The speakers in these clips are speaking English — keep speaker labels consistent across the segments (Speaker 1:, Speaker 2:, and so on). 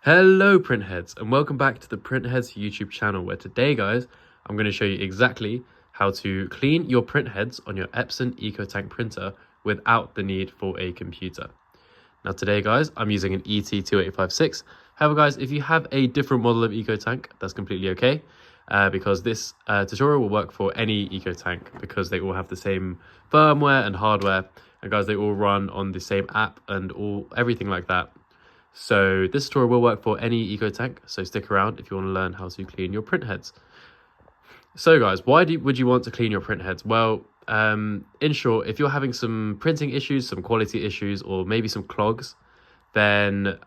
Speaker 1: Hello printheads, and welcome back to the Printheads YouTube channel, where today guys I'm going to show you exactly how to clean your printheads on your Epson EcoTank printer without the need for a computer. Now today guys I'm using an ET-2856. However guys, if you have a different model of EcoTank, that's completely okay, because this tutorial will work for any EcoTank because they all have the same firmware and hardware, and guys they all run on the same app and everything like that. So this tutorial will work for any EcoTank, so stick around if you want to learn how to clean your printheads. So guys, why would you want to clean your printheads? Well, in short, if you're having some printing issues, some quality issues, or maybe some clogs, then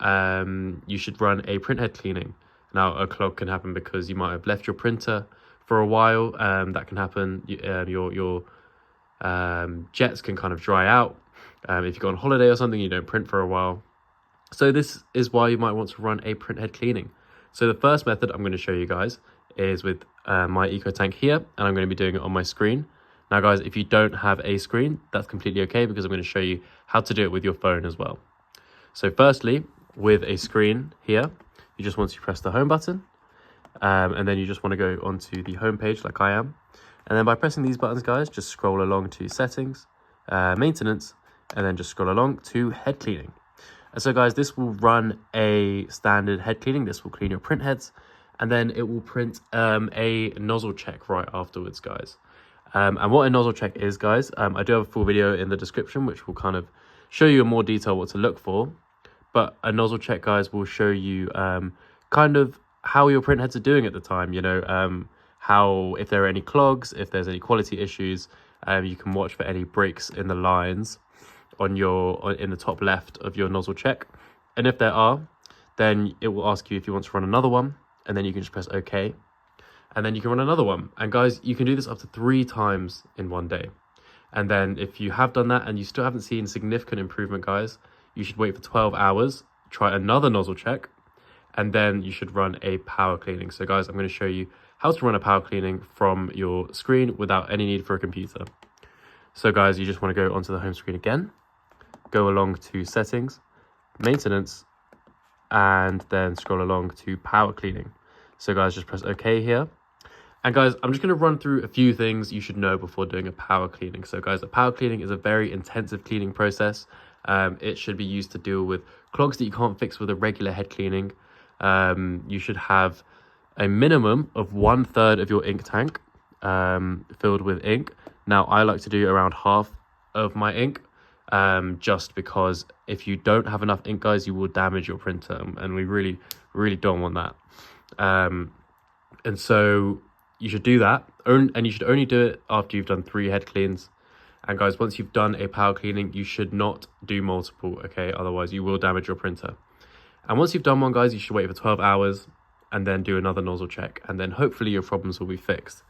Speaker 1: you should run a printhead cleaning. Now, a clog can happen because you might have left your printer for a while. That can happen. Your jets can kind of dry out. If you go on holiday or something, you don't print for a while. So this is why you might want to run a printhead cleaning. So the first method I'm going to show you guys is with my EcoTank here, and I'm going to be doing it on my screen. Now guys, if you don't have a screen, that's completely okay, because I'm going to show you how to do it with your phone as well. So firstly, with a screen here, you just want to press the home button, and then you just want to go onto the home page like I am. And then by pressing these buttons guys, just scroll along to settings, maintenance, and then just scroll along to head cleaning. And so guys, this will run a standard head cleaning. This will clean your print heads, and then it will print a nozzle check right afterwards, guys. And what a nozzle check is, guys, I do have a full video in the description which will kind of show you in more detail what to look for. But a nozzle check, guys, will show you kind of how your print heads are doing at the time. You know, how, if there are any clogs, if there's any quality issues, you can watch for any breaks in the lines in the top left of your nozzle check. And if there are, then it will ask you if you want to run another one, and then you can just press OK, and then you can run another one. And guys, you can do this up to 3 times in one day. And then if you have done that and you still haven't seen significant improvement, guys, you should wait for 12 hours, try another nozzle check, and then you should run a power cleaning. So guys, I'm going to show you how to run a power cleaning from your screen without any need for a computer. So guys, you just want to go onto the home screen again, go along to settings, maintenance, and then scroll along to power cleaning. So guys, just press OK here. And guys, I'm just going to run through a few things you should know before doing a power cleaning. So guys, a power cleaning is a very intensive cleaning process. It should be used to deal with clogs that you can't fix with a regular head cleaning. You should have a minimum of 1/3 of your ink tank filled with ink. Now, I like to do around half of my ink, just because if you don't have enough ink, guys, you will damage your printer, and we really don't want that. And so you should do that, and you should only do it after you've done 3 head cleans. And guys, once you've done a power cleaning, you should not do multiple, okay? Otherwise you will damage your printer. And once you've done one, guys, you should wait for 12 hours and then do another nozzle check, and then hopefully your problems will be fixed.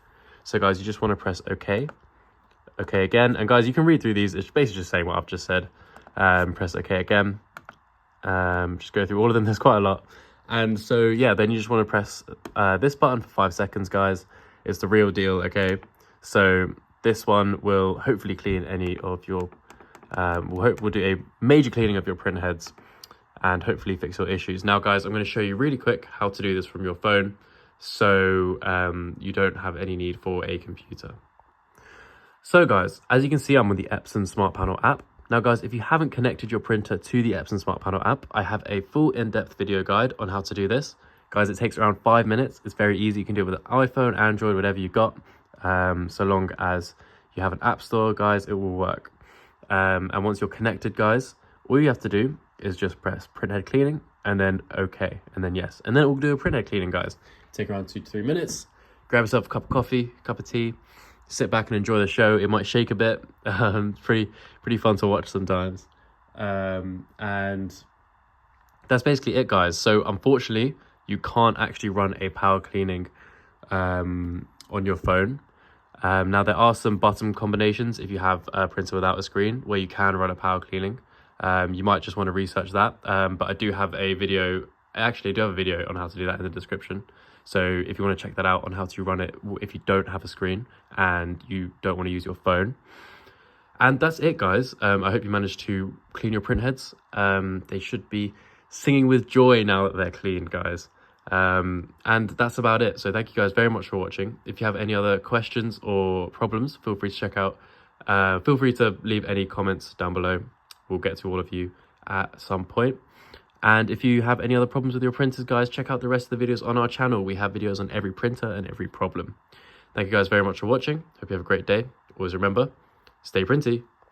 Speaker 1: So guys, you just want to press OK again, and guys, you can read through these. It's basically just saying what I've just said. Press OK again. Just go through all of them. There's quite a lot. And so yeah, then you just want to press this button for 5 seconds, guys. It's the real deal, okay? So this one will hopefully clean any of your we'll do a major cleaning of your print heads and hopefully fix your issues. Now guys, I'm going to show you really quick how to do this from your phone, so you don't have any need for a computer. So guys, as you can see, I'm on the Epson Smart Panel app. Now guys, if you haven't connected your printer to the Epson Smart Panel app, I have a full in-depth video guide on how to do this. Guys, it takes around 5 minutes. It's very easy. You can do it with an iPhone, Android, whatever you've got. So long as you have an app store, guys, it will work. And once you're connected, guys, all you have to do is just press printhead cleaning, and then OK, and then yes. And then it will do a printhead cleaning, guys. Take around 2 to 3 minutes. Grab yourself a cup of coffee, cup of tea, sit back and enjoy the show. It might shake a bit. Pretty fun to watch sometimes. And that's basically it, guys. So unfortunately, you can't actually run a power cleaning on your phone. Now there are some button combinations if you have a printer without a screen where you can run a power cleaning. You might just want to research that. But I do have a video. Actually, I do have a video on how to do that in the description. So if you want to check that out on how to run it if you don't have a screen and you don't want to use your phone. And that's it, guys. I hope you managed to clean your print heads. They should be singing with joy now that they're clean, guys. And that's about it. So thank you guys very much for watching. If you have any other questions or problems, feel free to check out. Feel free to leave any comments down below. We'll get to all of you at some point. And if you have any other problems with your printers, guys, check out the rest of the videos on our channel. We have videos on every printer and every problem. Thank you guys very much for watching. Hope you have a great day. Always remember, stay printy.